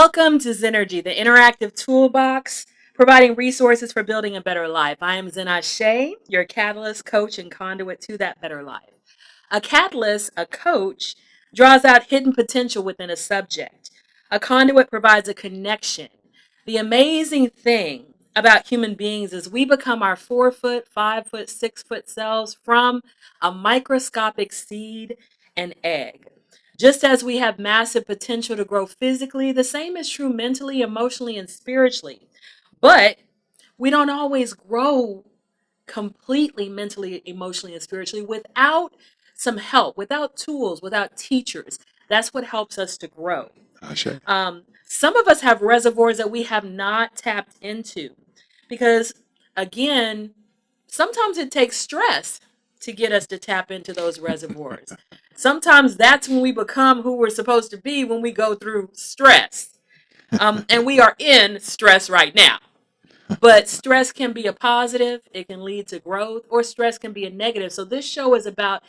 Welcome to Zennurgy, the interactive toolbox providing resources for building a better life. I am Zennurgy, your catalyst, coach, and conduit to that better life. A catalyst, a coach, draws out hidden potential within a subject. A conduit provides a connection. The amazing thing about human beings is we become our 4 foot, 5 foot, 6 foot selves from a microscopic seed and egg. Just as we have massive potential to grow physically, the same is true mentally, emotionally, and spiritually. But we don't always grow completely mentally, emotionally, and spiritually without some help, without tools, without teachers. That's what helps us to grow. Ashe. Some of us have reservoirs that we have not tapped into because, again, sometimes it takes stress to get us to tap into those reservoirs. Sometimes that's when we become who we're supposed to be when we go through stress. And we are in stress right now. But stress can be a positive, it can lead to growth, or stress can be a negative. So this show is about,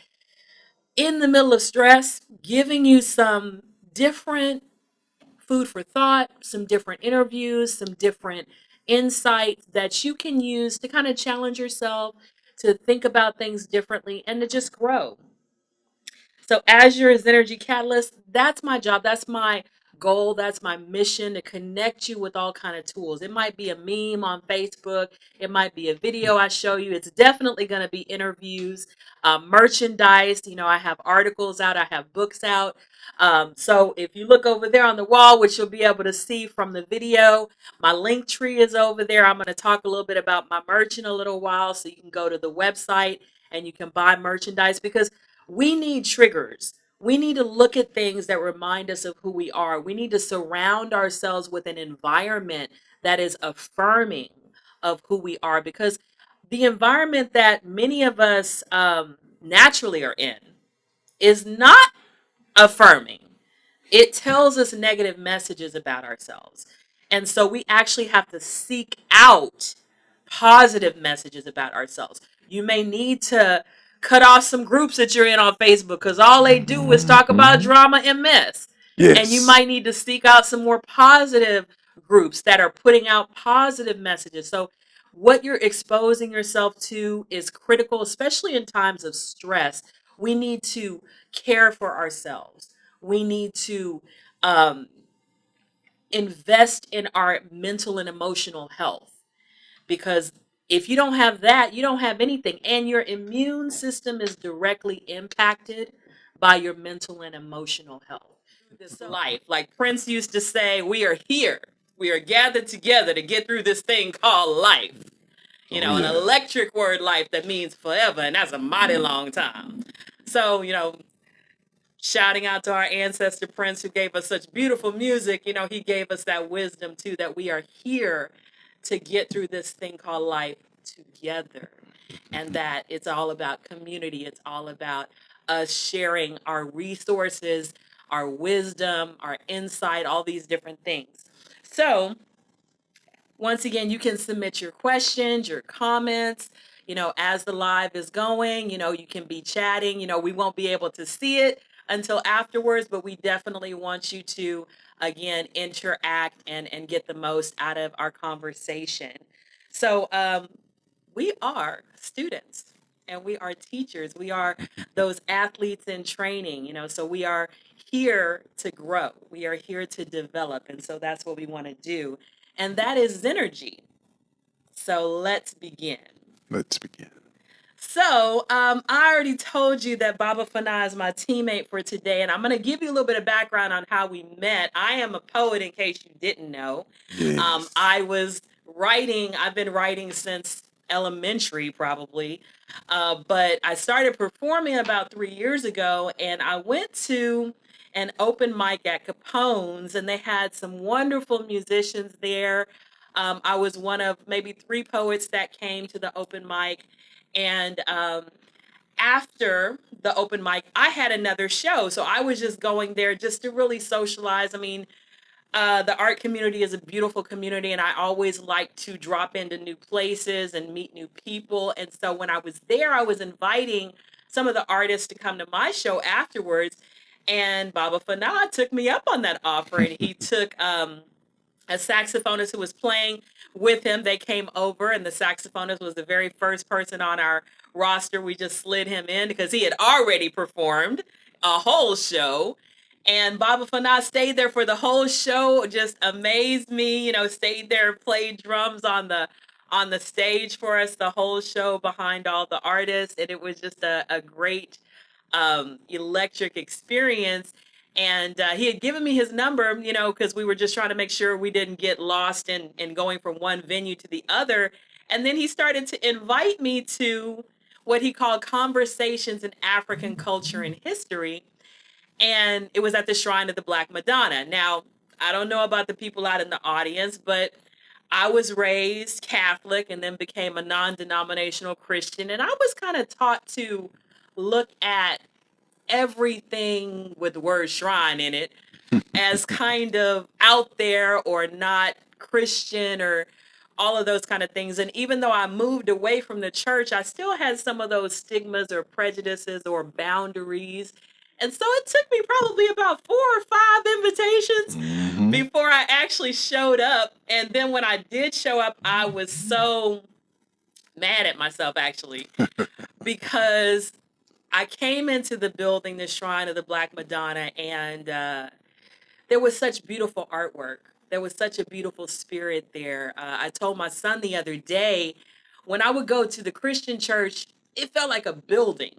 in the middle of stress, giving you some different food for thought, some different interviews, some different insights that you can use to kind of challenge yourself, to think about things differently, and to just grow. So as your Zennurgy catalyst, that's my job. That's my goal. That's my mission, to connect you with all kind of tools. It might be a meme on Facebook. It might be a video I show you. It's definitely going to be interviews, merchandise. I have articles out. I have books out. So if you look over there on the wall, which you'll be able to see from the video, my link tree is over there. I'm going to talk a little bit about my merch in a little while, so you can go to the website and you can buy merchandise, because we need triggers. We need to look at things that remind us of who we are. We need to surround ourselves with an environment that is affirming of who we are, because the environment that many of us naturally are in is not affirming. It tells us negative messages about ourselves. And so we actually have to seek out positive messages about ourselves. You may need to cut off some groups that you're in on Facebook because all they do is talk about Mhm. drama and mess. And you Yes. might need to seek out some more positive groups that are putting out positive messages. So, what you're exposing yourself to is critical, especially in times of stress. We need to care for ourselves. We need to um, invest in our mental and emotional health, because if you don't have that, you don't have anything. And your immune system is directly impacted by your mental and emotional health. This life, like Prince used to say, we are here. We are gathered together to get through this thing called life. Oh An yeah. electric word, life, that means forever, and that's a mighty long time. So, shouting out to our ancestor Prince, who gave us such beautiful music. He gave us that wisdom too, that we are here to get through this thing called life together, and that it's all about community. It's all about us sharing our resources, our wisdom, our insight, all these different things. So, once again, you can submit your questions, your comments, as the live is going. You can be chatting. We won't be able to see it until afterwards, but we definitely want you to, again, interact and get the most out of our conversation. So, we are students and we are teachers. We are those athletes in training, so we are here to grow. We are here to develop. And so that's what we want to do. And that is Zennurgy. So let's begin. Let's begin. So I already told you that Baba Fana is my teammate for today, and I'm going to give you a little bit of background on how we met. I am a poet, in case you didn't know. Yes. I was writing, I've been writing since elementary, probably, but I started performing about 3 years ago, and I went to an open mic at Capone's, and they had some wonderful musicians there. I was one of maybe three poets that came to the open mic, and after the open mic, I had another show. So I was just going there just to really socialize. I mean, the art community is a beautiful community, and I always like to drop into new places and meet new people. And so when I was there, I was inviting some of the artists to come to my show afterwards. And Baba Fanad took me up on that offer, and he took a saxophonist who was playing with him. They came over, and the saxophonist was the very first person on our roster. We just slid him in because he had already performed a whole show. And Baba Fanad stayed there for the whole show, just amazed me, stayed there, played drums on the stage for us the whole show behind all the artists. And it was just a great electric experience. And he had given me his number, because we were just trying to make sure we didn't get lost in going from one venue to the other. And then he started to invite me to what he called Conversations in African Culture and History. And it was at the Shrine of the Black Madonna. Now, I don't know about the people out in the audience, but I was raised Catholic and then became a non-denominational Christian. And I was kind of taught to look at everything with the word shrine in it as kind of out there or not Christian or all of those kind of things. And even though I moved away from the church, I still had some of those stigmas or prejudices or boundaries. And so it took me probably about 4 or 5 invitations before I actually showed up. And then when I did show up, I was so mad at myself, actually, because I came into the building, the Shrine of the Black Madonna, and there was such beautiful artwork. There was such a beautiful spirit there. I told my son the other day, when I would go to the Christian church, it felt like a building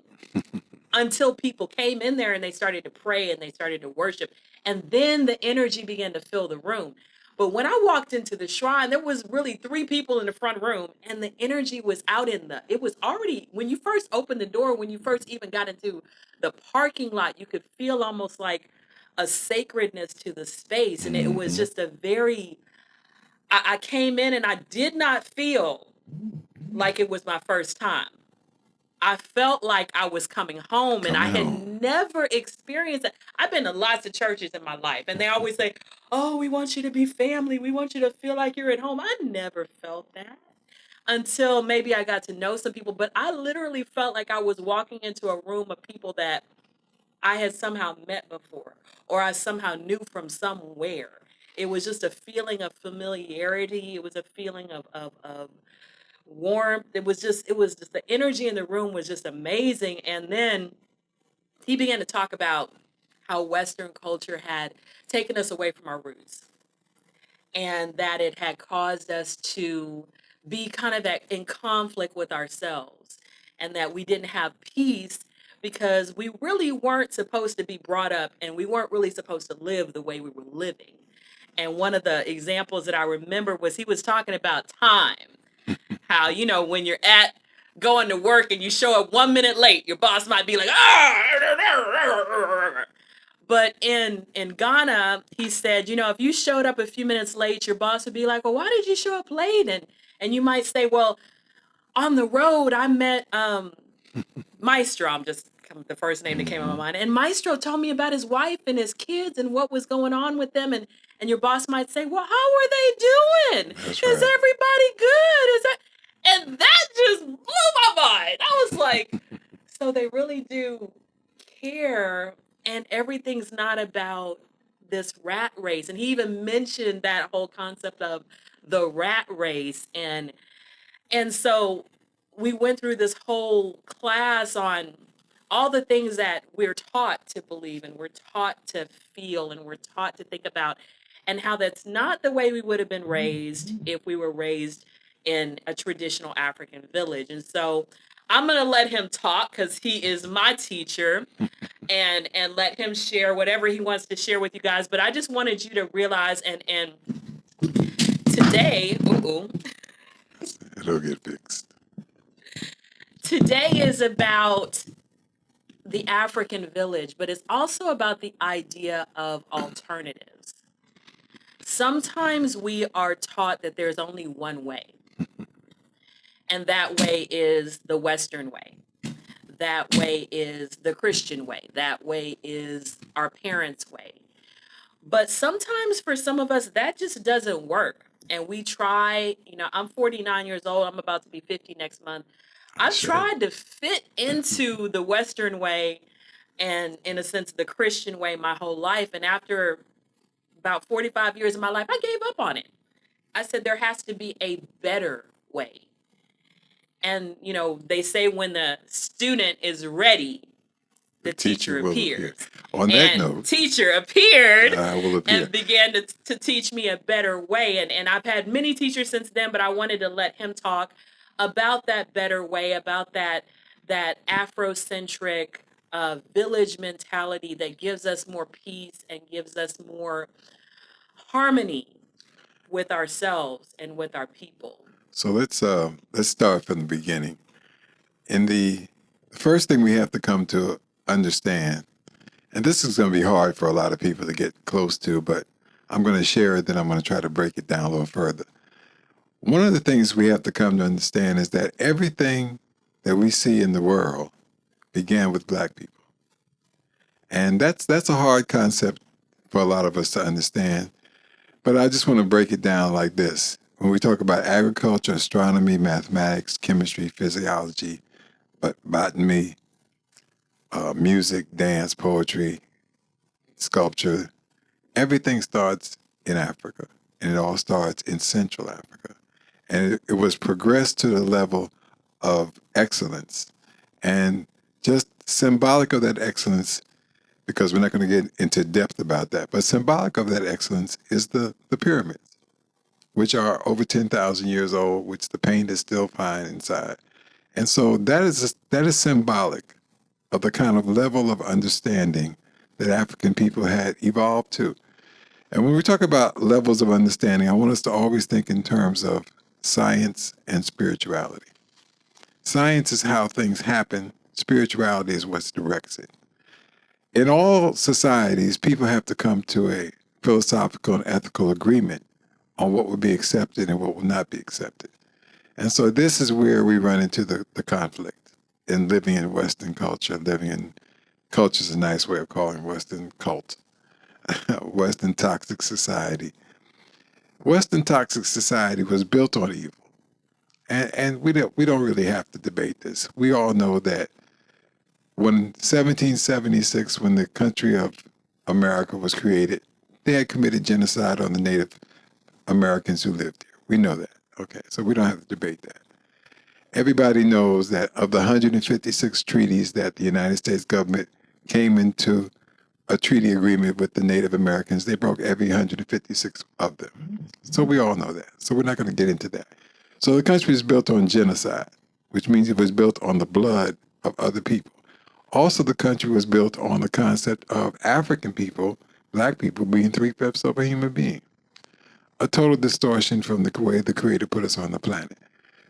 until people came in there and they started to pray and they started to worship. And then the energy began to fill the room. But when I walked into the shrine, there was really 3 people in the front room, and the energy was out it was already, when you first opened the door, when you first even got into the parking lot, you could feel almost like a sacredness to the space. And it was just a very, I came in and I did not feel like it was my first time. I felt like I was coming home, and I had never experienced it. I've been to lots of churches in my life, and they always say, "Oh, we want you to be family. We want you to feel like you're at home." I never felt that until maybe I got to know some people, but I literally felt like I was walking into a room of people that I had somehow met before, or I somehow knew from somewhere. It was just a feeling of familiarity. It was a feeling of warmth. It was just the energy in the room was just amazing. And then he began to talk about how Western culture had taken us away from our roots, and that it had caused us to be kind of in conflict with ourselves, and that we didn't have peace because we really weren't supposed to be brought up, and we weren't really supposed to live the way we were living. And one of the examples that I remember was he was talking about time. How, when you're at going to work and you show up 1 minute late, your boss might be like, ah! But in Ghana, he said, if you showed up a few minutes late, your boss would be like, well, why did you show up late? And you might say, well, on the road, I met Maestro. I'm just the first name that came to my mind. And Maestro told me about his wife and his kids and what was going on with them. And your boss might say, well, how are they doing? That's Is right. everybody good? And that just blew my mind. I was like, so they really do care, and everything's not about this rat race. And he even mentioned that whole concept of the rat race. And so we went through this whole class on all the things that we're taught to believe and we're taught to feel and we're taught to think about, and how that's not the way we would have been raised if we were raised in a traditional African village. And so I'm going to let him talk because he is my teacher, and let him share whatever he wants to share with you guys. But I just wanted you to realize, and today, It'll get fixed. today is about the African village, but it's also about the idea of alternatives. Sometimes we are taught that there's only one way, and that way is the Western way. That way is the Christian way. That way is our parents' way. But sometimes for some of us, that just doesn't work. And we try, I'm 49 years old. I'm about to be 50 next month. I've Sure. tried to fit into the Western way, and in a sense, the Christian way my whole life. And after about 45 years of my life, I gave up on it. I said, there has to be a better way. And, they say when the student is ready, the teacher will appear. appears. On that And note, teacher appeared I will appear. and began to teach me a better way. And I've had many teachers since then, but I wanted to let him talk about that better way, about that Afrocentric village mentality that gives us more peace and gives us more harmony with ourselves and with our people. So let's start from the beginning. In the first thing we have to come to understand, and this is going to be hard for a lot of people to get close to, but I'm going to share it, then I'm going to try to break it down a little further. One of the things we have to come to understand is that everything that we see in the world began with Black people. And that's a hard concept for a lot of us to understand. But I just want to break it down like this. When we talk about agriculture, astronomy, mathematics, chemistry, physiology, botany, music, dance, poetry, sculpture, everything starts in Africa. And it all starts in Central Africa. And it was progressed to the level of excellence. And just symbolic of that excellence, because we're not going to get into depth about that, but symbolic of that excellence is the pyramids, which are over 10,000 years old, which the paint is still fine inside. And so that is symbolic of the kind of level of understanding that African people had evolved to. And when we talk about levels of understanding, I want us to always think in terms of science and spirituality. Science is how things happen. Spirituality is what directs it. In all societies, people have to come to a philosophical and ethical agreement on what will be accepted and what will not be accepted. And so this is where we run into the conflict in living in Western culture. Living in culture is a nice way of calling Western cult. Western toxic society. Western toxic society was built on evil. And we don't really have to debate this. We all know that when 1776, when the country of America was created, they had committed genocide on the Native Americans who lived here. We know that. Okay, so we don't have to debate that. Everybody knows that of the 156 treaties that the United States government came into a treaty agreement with the Native Americans, they broke every 156 of them. So we all know that. So we're not going to get into that. So the country is built on genocide, which means it was built on the blood of other people. Also, the country was built on the concept of African people, Black people, being 3/5 of a human being. A total distortion from the way the Creator put us on the planet.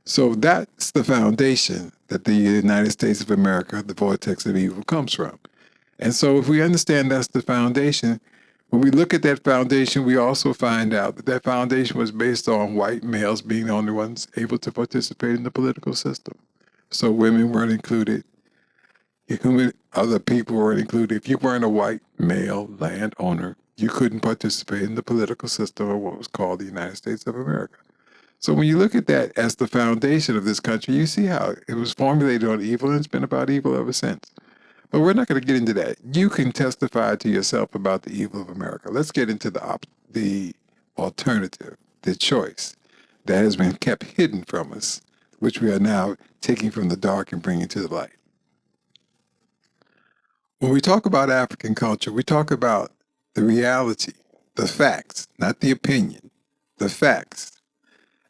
So that's the foundation that the United States of America, the vortex of evil, comes from. And so if we understand that's the foundation, when we look at that foundation, we also find out that that foundation was based on white males being the only ones able to participate in the political system. So women weren't included. Other people weren't included. If you weren't a white male landowner, you couldn't participate in the political system of what was called the United States of America. So when you look at that as the foundation of this country, you see how it was formulated on evil, and it's been about evil ever since. But we're not going to get into that. You can testify to yourself about the evil of America. Let's get into the alternative, the choice that has been kept hidden from us, which we are now taking from the dark and bringing to the light. When we talk about African culture, we talk about the reality, the facts, not the opinion, the facts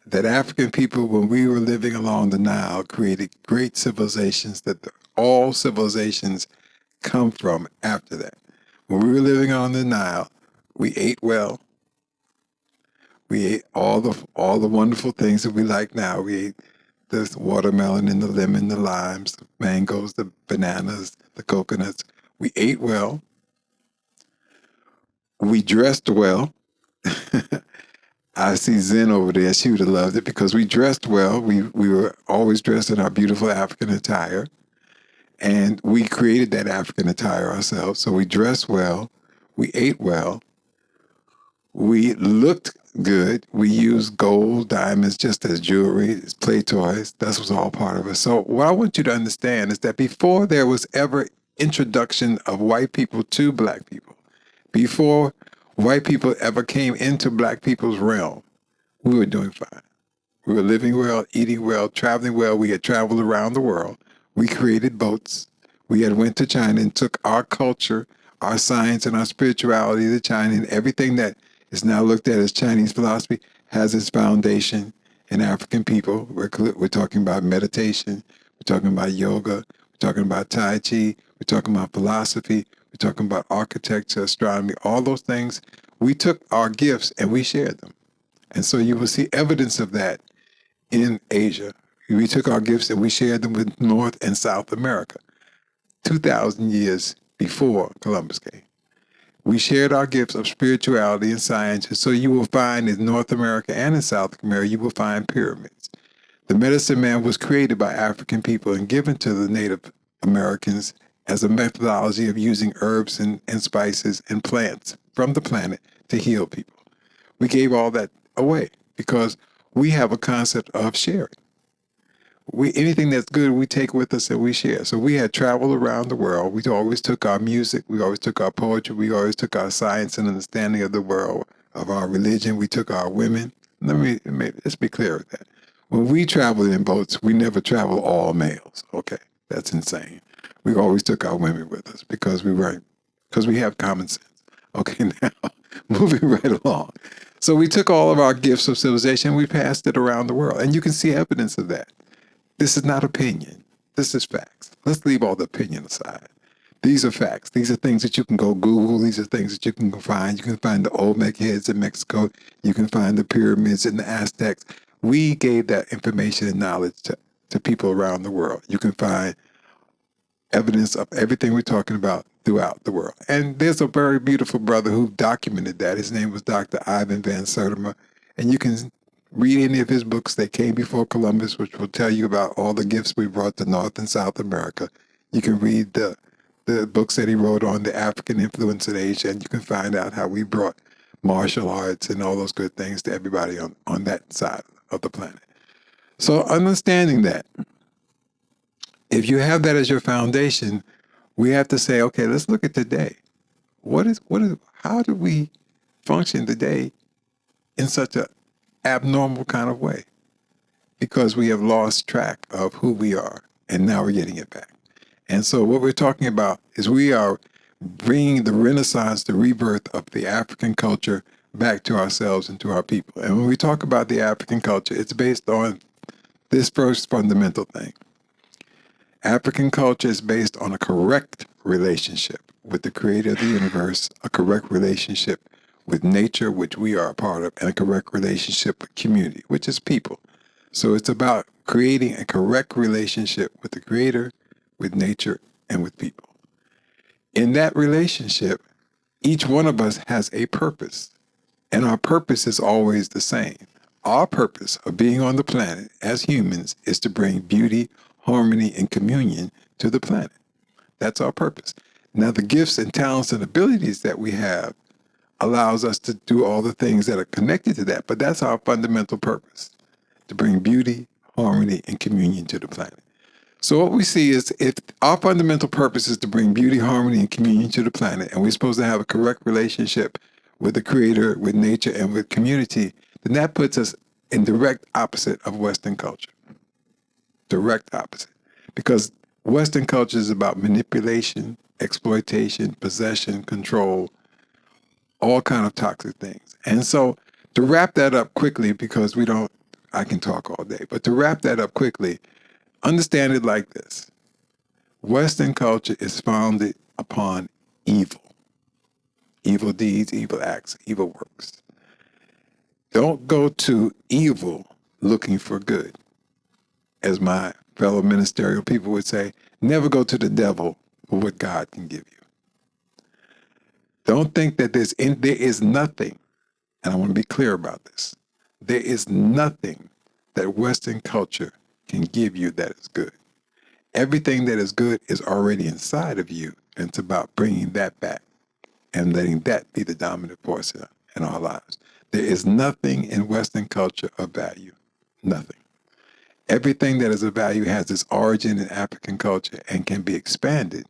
that African people, when we were living along the Nile, created great civilizations that all civilizations come from after that. When we were living on the Nile, we ate well. We ate all the wonderful things that we like now. We ate the watermelon and the lemon, the limes, the mangoes, the bananas, the coconuts. We ate well. We dressed well. I see Zen over there. She would have loved it because we dressed well. We were always dressed in our beautiful African attire. And we created that African attire ourselves. So we dressed well. We ate well. We looked good. We used gold, diamonds just as jewelry, as play toys. That was all part of it. So what I want you to understand is that before there was ever introduction of white people to black people. Before white people ever came into black people's realm, we were doing fine. We were living well, eating well, traveling well. We had traveled around the world. We created boats. We had went to China and took our culture, our science, and our spirituality to China, and everything that is now looked at as Chinese philosophy has its foundation in African people. We're talking about meditation. We're talking about yoga. We're talking about Tai Chi. We're talking about philosophy. We're talking about architecture, astronomy, all those things. We took our gifts and we shared them. And so you will see evidence of that in Asia. We took our gifts and we shared them with North and South America 2,000 years before Columbus came. We shared our gifts of spirituality and science. And so you will find in North America and in South America, you will find pyramids. The medicine man was created by African people and given to the Native Americans as a methodology of using herbs and spices and plants from the planet to heal people. We gave all that away because we have a concept of sharing. Anything that's good, we take with us and we share. So we had traveled around the world. We always took our music. We always took our poetry. We always took our science and understanding of the world, of our religion. We took our women. Let's be clear with that. When we traveled in boats, we never traveled all males. Okay, that's insane. We always took our women with us because we have common sense. Okay, now moving right along. So we took all of our gifts of civilization, we passed it around the world, and you can see evidence of that. This is not opinion. This is facts. Let's leave all the opinion aside. These are facts. These are things that you can go Google. These are things that you can go find. You can find the Olmec heads in Mexico. You can find the pyramids and the Aztecs. We gave that information and knowledge to people around the world. You can find evidence of everything we're talking about throughout the world. And there's a very beautiful brother who documented that. His name was Dr. Ivan Van Sertima. And you can read any of his books that came before Columbus, which will tell you about all the gifts we brought to North and South America. You can read the books that he wrote on the African influence in Asia, and you can find out how we brought martial arts and all those good things to everybody on that side of the planet. So understanding that, if you have that as your foundation, we have to say, okay, let's look at today. How do we function today in such a abnormal kind of way? Because we have lost track of who we are, and now we're getting it back. And so what we're talking about is we are bringing the renaissance, the rebirth of the African culture back to ourselves and to our people. And when we talk about the African culture, it's based on this first fundamental thing. African culture is based on a correct relationship with the creator of the universe, a correct relationship with nature, which we are a part of, and a correct relationship with community, which is people. So it's about creating a correct relationship with the creator, with nature, and with people. In that relationship, each one of us has a purpose, and our purpose is always the same. Our purpose of being on the planet as humans is to bring beauty, harmony, and communion to the planet. That's our purpose. Now, the gifts and talents and abilities that we have allows us to do all the things that are connected to that, but that's our fundamental purpose, to bring beauty, harmony, and communion to the planet. So what we see is if our fundamental purpose is to bring beauty, harmony, and communion to the planet, and we're supposed to have a correct relationship with the creator, with nature, and with community, then that puts us in direct opposite of Western culture. Direct opposite. Because Western culture is about manipulation, exploitation, possession, control, all kind of toxic things. And so to wrap that up quickly, because I can talk all day, but to wrap that up quickly, understand it like this. Western culture is founded upon evil. Evil deeds, evil acts, evil works. Don't go to evil looking for good. As my fellow ministerial people would say, never go to the devil for what God can give you. Don't think that there is nothing, and I want to be clear about this, there is nothing that Western culture can give you that is good. Everything that is good is already inside of you, and it's about bringing that back and letting that be the dominant force in our lives. There is nothing in Western culture of value. Nothing. Everything that is of value has its origin in African culture and can be expanded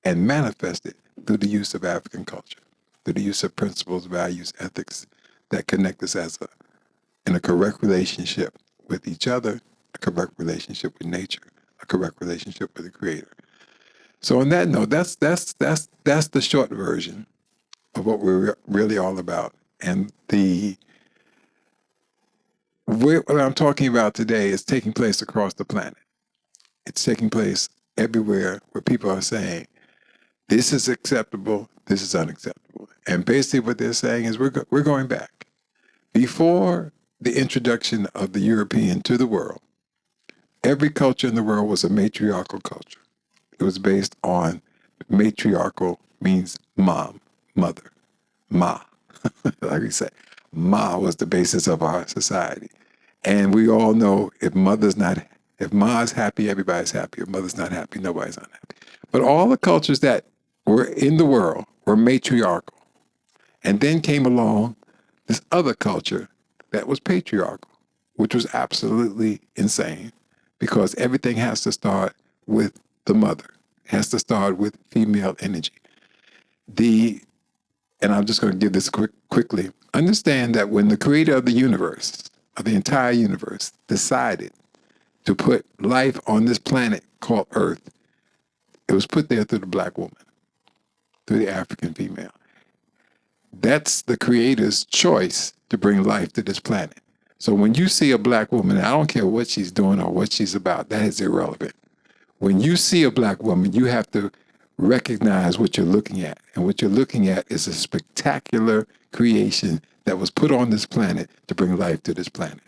and manifest it through the use of African culture, through the use of principles, values, ethics that connect us in a correct relationship with each other, a correct relationship with nature, a correct relationship with the Creator. So on that note, that's the short version of what we're really all about. And what I'm talking about today is taking place across the planet. It's taking place everywhere where people are saying, this is acceptable, this is unacceptable. And basically what they're saying is we're going back. Before the introduction of the European to the world, every culture in the world was a matriarchal culture. It was based on matriarchal means mom, mother, ma. Like we say, ma was the basis of our society. And we all know if ma's happy, everybody's happy. If mother's not happy, nobody's unhappy. But all the cultures that were in the world were matriarchal. And then came along this other culture that was patriarchal, which was absolutely insane because everything has to start with the mother. It has to start with female energy. And I'm just going to give this quickly. Understand that when the creator of the universe, of the entire universe, decided to put life on this planet called Earth, it was put there through the black woman, through the African female. That's the creator's choice to bring life to this planet. So when you see a black woman, I don't care what she's doing or what she's about, that is irrelevant. When you see a black woman, you have to recognize what you're looking at. And what you're looking at is a spectacular creation that was put on this planet to bring life to this planet.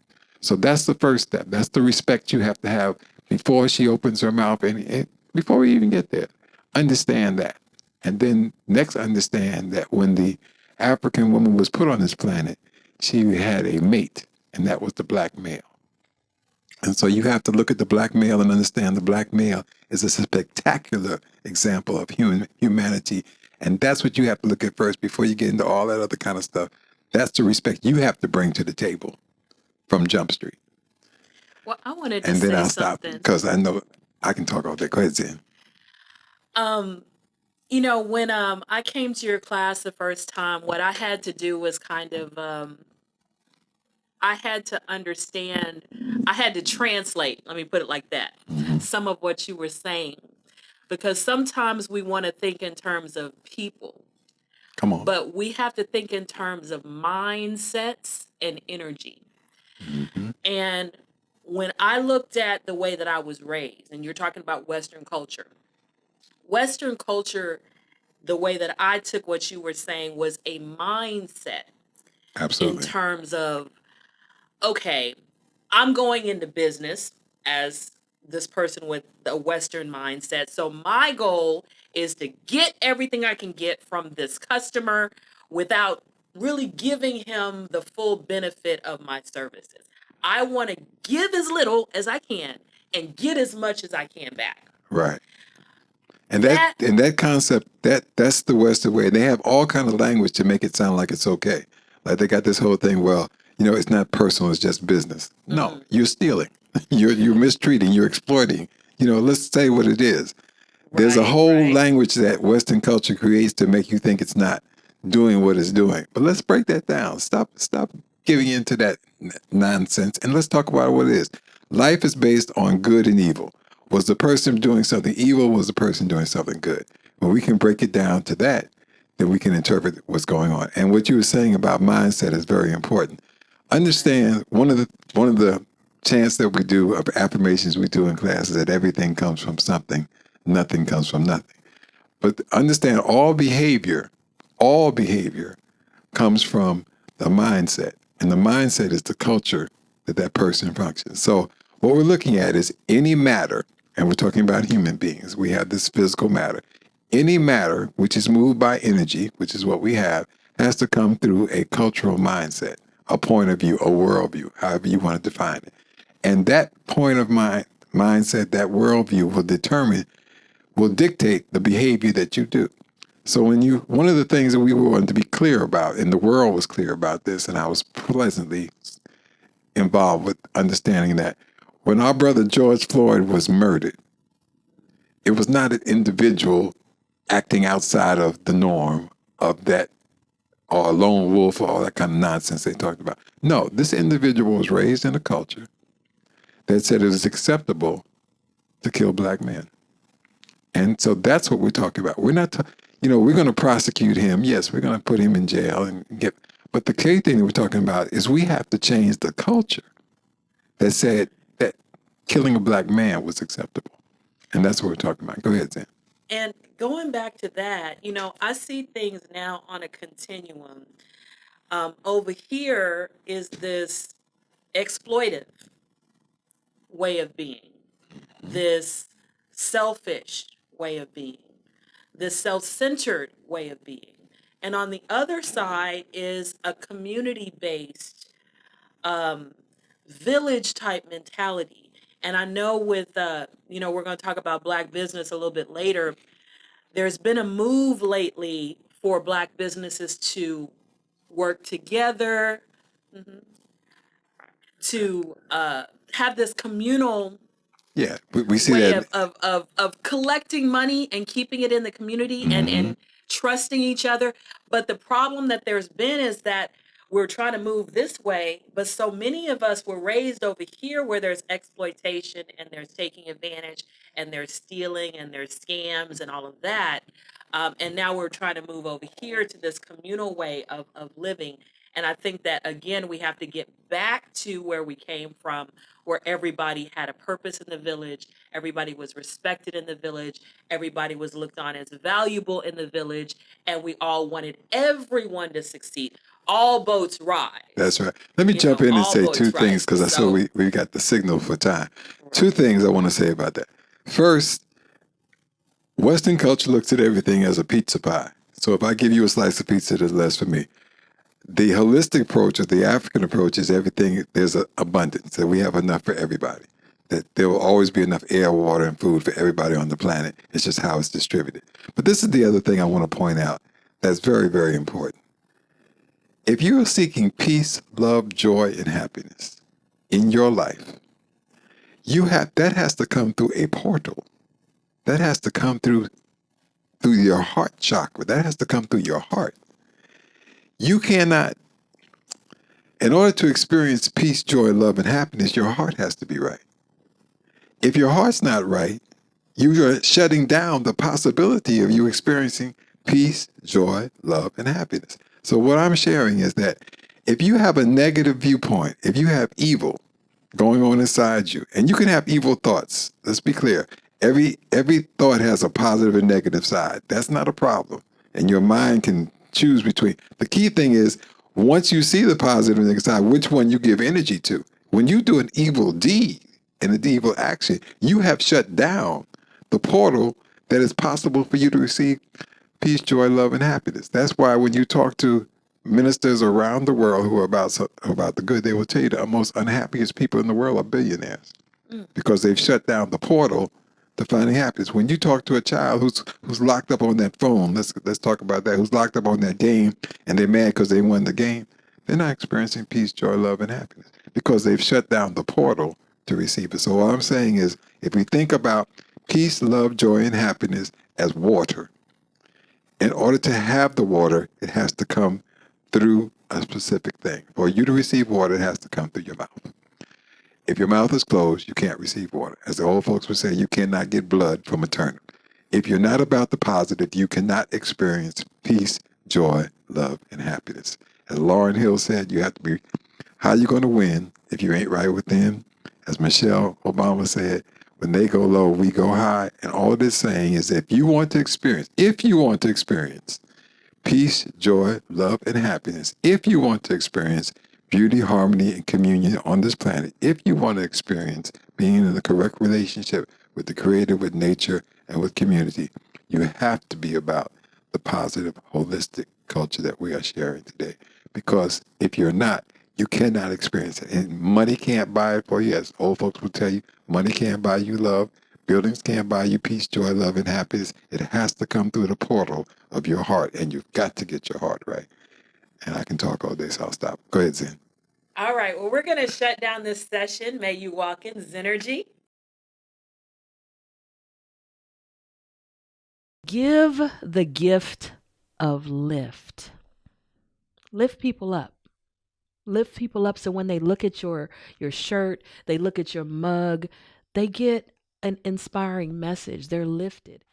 So that's the first step. That's the respect you have to have before she opens her mouth and before we even get there. Understand that. And then next understand that when the African woman was put on this planet, she had a mate, and that was the black male. And so you have to look at the black male and understand the black male is a spectacular example of humanity. And that's what you have to look at first before you get into all that other kind of stuff. That's the respect you have to bring to the table from Jump Street. Well, I wanted to And then say I'll stop something. because I know I can talk all day. Go ahead, Zen. Um, when I came to your class the first time, what I had to do was kind of I had to understand, I had to translate, let me put it like that, some of what you were saying. Because sometimes we want to think in terms of people, Come on. but we have to think in terms of mindsets and energy. Mm-hmm. And when I looked at the way that I was raised, and you're talking about Western culture, the way that I took what you were saying was a mindset in Absolutely. terms of, okay, I'm going into business as this person with a Western mindset. So my goal is to get everything I can get from this customer without really giving him the full benefit of my services. I want to give as little as I can and get as much as I can back. Right. And That that concept, that's the Western way. They have all kind of language to make it sound like it's okay. Like they got this whole thing, well, it's not personal, it's just business. No, you're stealing. You're mistreating, you're exploiting. Let's say what it is. There's a whole language that Western culture creates to make you think it's not doing what it's doing. But let's break that down. Stop giving into that nonsense and let's talk about what it is. Life is based on good and evil. Was the person doing something evil? Was the person doing something good? When we can break it down to that, then we can interpret what's going on. And what you were saying about mindset is very important. Understand one of the chants that we do of affirmations we do in class is that everything comes from something, nothing comes from nothing. But understand all behavior comes from the mindset. And the mindset is the culture that person functions. So what we're looking at is any matter, and we're talking about human beings. We have this physical matter. Any matter which is moved by energy, which is what we have, has to come through a cultural mindset, a point of view, a worldview, however you want to define it. And that point of mindset, that worldview will dictate the behavior that you do. So one of the things that we wanted to be clear about, and the world was clear about this, and I was pleasantly involved with understanding that when our brother George Floyd was murdered, it was not an individual acting outside of the norm of that, or a lone wolf, or all that kind of nonsense they talked about. No, this individual was raised in a culture that said it is acceptable to kill black men. And so that's what we're talking about. We're not, we're going to prosecute him. Yes, we're going to put him in jail and get. But the key thing that we're talking about is we have to change the culture that said that killing a black man was acceptable. And that's what we're talking about. Go ahead, Zen. And going back to that, I see things now on a continuum. Over here is this exploitive way of being, this selfish way of being, this self centered way of being. And on the other side is a community based, village type mentality. And I know with, we're going to talk about Black business a little bit later. There's been a move lately for Black businesses to work together, to have this communal Yeah, we see way that. of collecting money and keeping it in the community, and trusting each other. But the problem that there's been is that we're trying to move this way, but so many of us were raised over here where there's exploitation and there's taking advantage and there's stealing and there's scams and all of that. And now we're trying to move over here to this communal way of living. And I think that, again, we have to get back to where we came from, where everybody had a purpose in the village, everybody was respected in the village, everybody was looked on as valuable in the village, and we all wanted everyone to succeed. All boats rise. That's right. Let me jump in and All say two boats things rise. because I saw So, we got the signal for time. Two right. things I want to say about that. First, Western culture looks at everything as a pizza pie. So if I give you a slice of pizza, there's less for me. The holistic approach, or the African approach, is everything, there's an abundance, that we have enough for everybody, that there will always be enough air, water, and food for everybody on the planet. It's just how it's distributed. But this is the other thing I want to point out that's very, very important. If you are seeking peace, love, joy, and happiness in your life, that has to come through a portal. That has to come through your heart chakra. That has to come through your heart. You cannot, in order to experience peace, joy, love, and happiness, your heart has to be right. If your heart's not right, you are shutting down the possibility of you experiencing peace, joy, love, and happiness. So what I'm sharing is that if you have a negative viewpoint, if you have evil going on inside you, and you can have evil thoughts, let's be clear. Every thought has a positive and negative side. That's not a problem. And your mind can choose between. The key thing is, once you see the positive and negative side, which one you give energy to. When you do an evil deed and an evil action, you have shut down the portal that is possible for you to receive peace, joy, love, and happiness. That's why when you talk to ministers around the world who are about the good, they will tell you the most unhappiest people in the world are billionaires because they've shut down the portal to finding happiness. When you talk to a child who's locked up on that phone, let's talk about that, who's locked up on that game and they're mad because they won the game, they're not experiencing peace, joy, love, and happiness because they've shut down the portal to receive it. So what I'm saying is, if we think about peace, love, joy, and happiness as water, in order to have the water, it has to come through a specific thing. For you to receive water, it has to come through your mouth. If your mouth is closed, you can't receive water. As the old folks would say, you cannot get blood from a turnip. If you're not about the positive, you cannot experience peace, joy, love, and happiness. As Lauryn Hill said, you have to be, how are you going to win if you ain't right within? As Michelle Obama said, when they go low, we go high. And all this saying is, if you want to experience peace, joy, love, and happiness, if you want to experience beauty, harmony, and communion on this planet, if you want to experience being in the correct relationship with the Creator, with nature, and with community, you have to be about the positive, holistic culture that we are sharing today. Because if you're not, you cannot experience it. And money can't buy it for you. As old folks will tell you, money can't buy you love. Buildings can't buy you peace, joy, love, and happiness. It has to come through the portal of your heart, and you've got to get your heart right. And I can talk all day, so I'll stop. Go ahead, Zen. All right. Well, we're going to shut down this session. May you walk in Zennurgy. Give the gift of lift. Lift people up. Lift people up so when they look at your shirt, they look at your mug, they get an inspiring message. They're lifted.